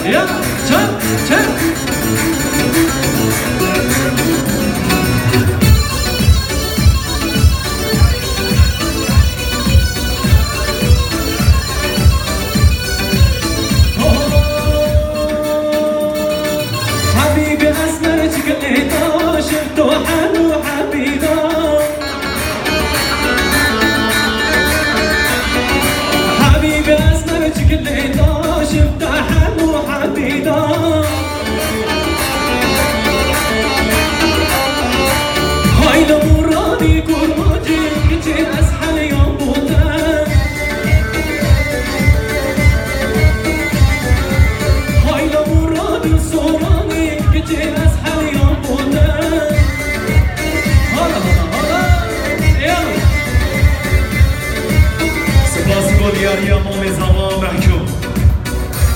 يلا شب شب حبيبي أسمرتك اللي شفته حلو حبيبي حبيبي أسمرتك اللي شفته حلو حبيبي هاي لمرادي كل ما جيت أسحل يوم بوتان هاي لمرادي صوراني كتير أسحل يوم بوتان هلا هلا يلا سپاس گلیاری امام زمان محکوم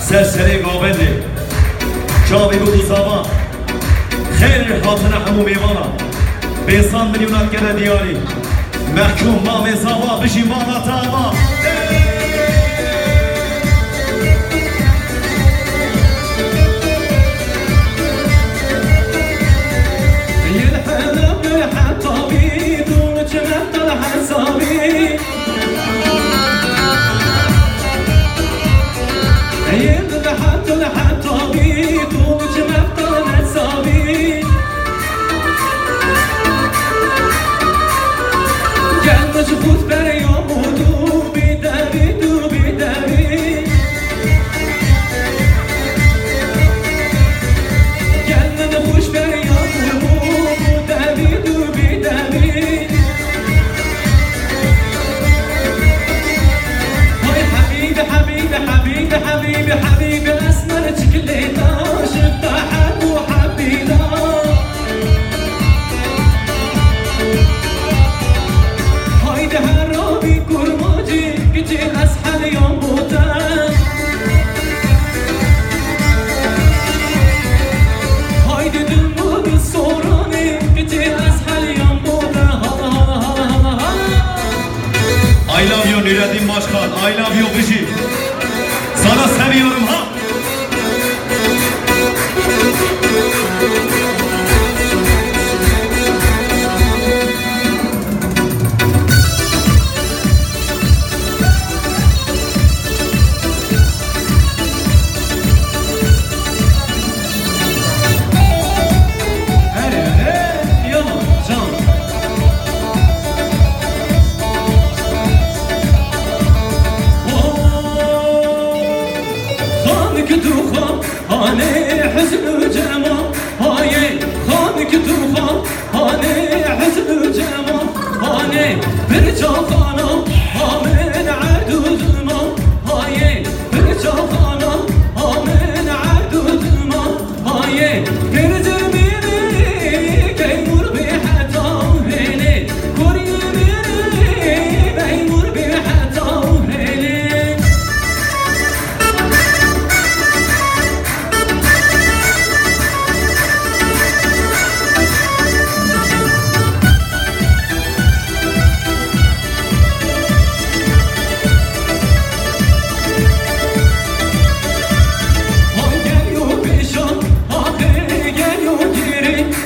سرسری گاونده چاوی بودو زمان خیلی حاطن همو میوانا بیسان میلیونات گره دیاری محکوم مام زمان بشی مانا تاما يلحق بالحطابي دون جمعت الحسابي يلحق الحطابي دون جمعت الحسابي كان مجفوت بريوم ودوبي داري دوبي داري كان نخوش بريوم ودوبي دوبي داري هاي حبيبي حبيبي حبيبي حبيبي حبيبي أسمرتك اللي شفتها حلو حبيبي هايدي هرابي كرماجي كتير أسحل يوم بوتان هايدي دلمود الصوراني كتير أسحل يوم بوتان هلا هلا هلا هلا I love you Nurettin Başkan I love you Bıcı sana seviyorum ha يلا جان خانك دوخان هاني حزن وجمال هاي خانك دوخان هاني حزن وجمال هاني برجع خانم